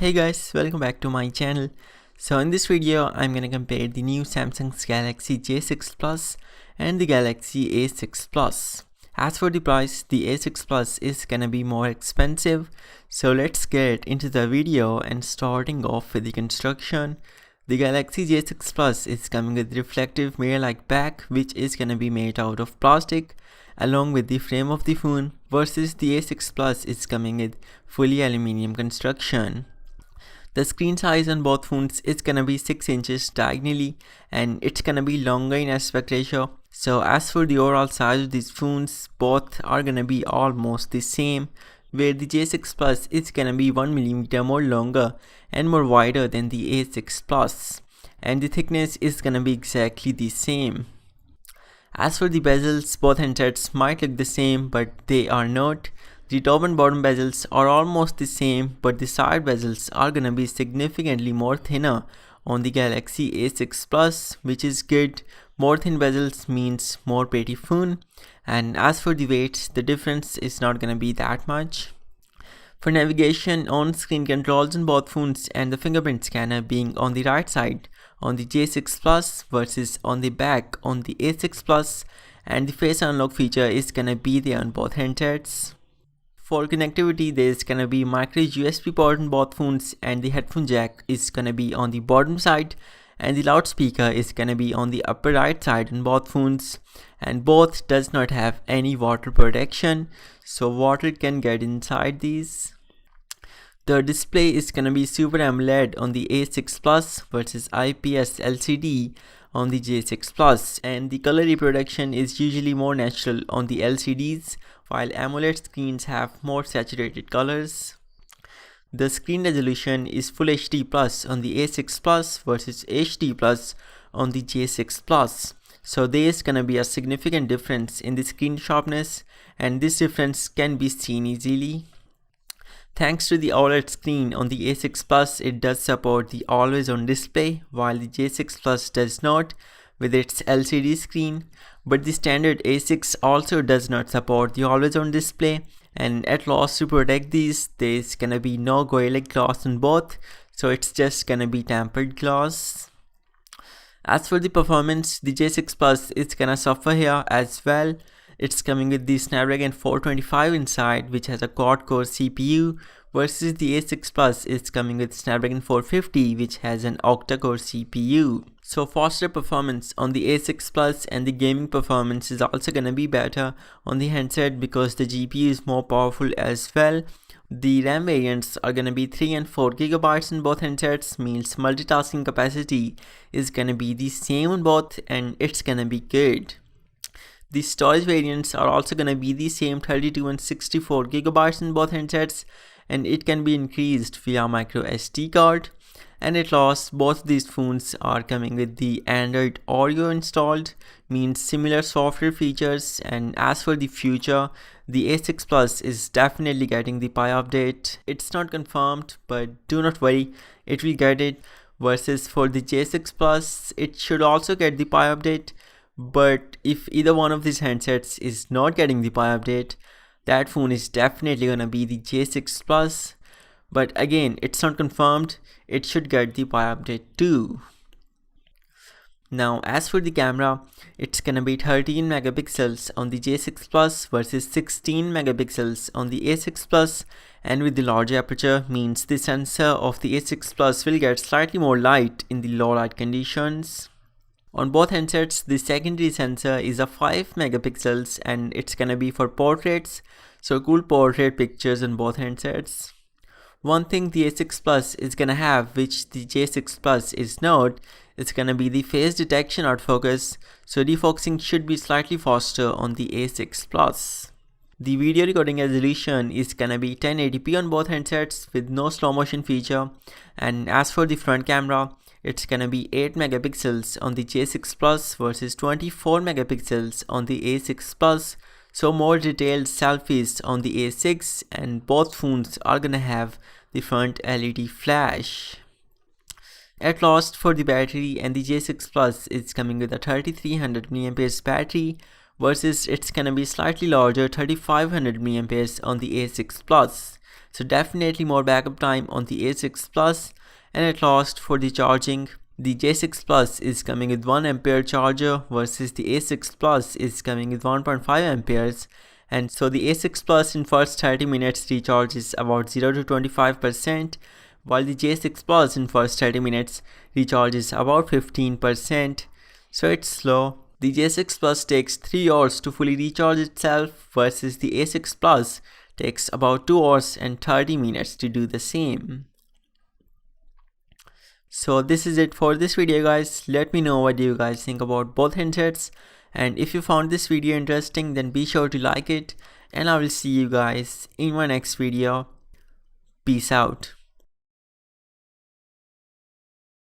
Hey guys, welcome back to my channel. So in this video, I'm gonna compare the new Samsung's Galaxy J6 Plus and the Galaxy A6 Plus. As for the price, the A6 Plus is gonna be more expensive. So let's get into the video and starting off with the construction. The Galaxy J6 Plus is coming with reflective mirror-like back, which is gonna be made out of plastic, along with the frame of the phone, versus the A6 Plus is coming with fully aluminium construction. The screen size on both phones is gonna be 6 inches diagonally and it's gonna be longer in aspect ratio. So as for the overall size of these phones, both are gonna be almost the same, where the J6 Plus is gonna be 1mm more longer and more wider than the A6 Plus, and the thickness is gonna be exactly the same. As for the bezels, both handsets might look the same, but they are not. The top and bottom bezels are almost the same, but the side bezels are gonna be significantly more thinner on the Galaxy A6 Plus, which is good. More thin bezels means more pretty phone. And as for the weight, the difference is not gonna be that much. For navigation, on-screen controls on both phones and the fingerprint scanner being on the right side on the J6 Plus versus on the back on the A6 Plus, and the face unlock feature is gonna be there on both handsets. For connectivity, there is gonna be micro USB port on both phones, and the headphone jack is gonna be on the bottom side, and the loudspeaker is gonna be on the upper right side on both phones, and both does not have any water protection, so water can get inside these. The display is gonna be Super AMOLED on the A6 Plus versus IPS LCD on the J6 Plus, and the color reproduction is usually more natural on the LCDs, while AMOLED screens have more saturated colors. The screen resolution is Full HD Plus on the A6 Plus versus HD Plus on the J6 Plus. So there is gonna be a significant difference in the screen sharpness, and this difference can be seen easily. Thanks to the OLED screen on the A6 Plus, it does support the always-on display, while the J6 Plus does not with its LCD screen. But the standard A6 also does not support the always-on display, and at loss to protect these, there's gonna be no Gorilla Glass on both, so it's just gonna be tempered glass. As for the performance, the J6 Plus is gonna suffer here as well. It's coming with the Snapdragon 425 inside, which has a quad-core CPU, versus the A6 Plus is coming with Snapdragon 450, which has an octa-core CPU. So faster performance on the A6 Plus, and the gaming performance is also gonna be better on the handset because the GPU is more powerful as well. The RAM variants are gonna be 3 and 4 GB in both handsets, means multitasking capacity is gonna be the same on both, and it's gonna be good. The storage variants are also gonna be the same, 32 and 64 GB in both handsets, and it can be increased via micro SD card. And at last, both these phones are coming with the Android Oreo installed, means similar software features. And as for the future, the A6 Plus is definitely getting the Pie update. It's not confirmed, but do not worry, it will get it. Versus for the J6 Plus, it should also get the Pie update. But if either one of these handsets is not getting the Pie update, that phone is definitely gonna be the J6 Plus. But again, it's not confirmed, it should get the Pie update too. Now as for the camera, it's gonna be 13 megapixels on the J6 Plus versus 16 megapixels on the A6 Plus, and with the larger aperture means the sensor of the A6 Plus will get slightly more light in the low light conditions. On both handsets, the secondary sensor is a 5 megapixels and it's gonna be for portraits, so cool portrait pictures on both handsets. One thing the A6 Plus is gonna have, which the J6 Plus is not, it's gonna be the face detection autofocus, so defocusing should be slightly faster on the A6 Plus. The video recording resolution is gonna be 1080p on both handsets with no slow motion feature, and as for the front camera, it's gonna be 8 megapixels on the J6 Plus versus 24 megapixels on the A6 Plus, so more detailed selfies on the A6, and both phones are gonna have the front LED flash. At last, for the battery, and the J6 Plus is coming with a 3300 mAh battery versus it's gonna be slightly larger 3500 mAh on the A6 Plus. So definitely more backup time on the A6 Plus. And at last, for the charging, the J6 Plus is coming with 1 ampere charger versus the A6 Plus is coming with 1.5 amperes. And so the A6 Plus in first 30 minutes recharges about 0 to 25%, while the J6 Plus in first 30 minutes recharges about 15%. So it's slow. The J6 Plus takes 3 hours to fully recharge itself versus the A6 Plus takes about 2 hours and 30 minutes to do the same. So this is it for this video, guys. Let me know what you guys think about both handsets, and if you found this video interesting, then be sure to like it, and I will see you guys in my next video. Peace out.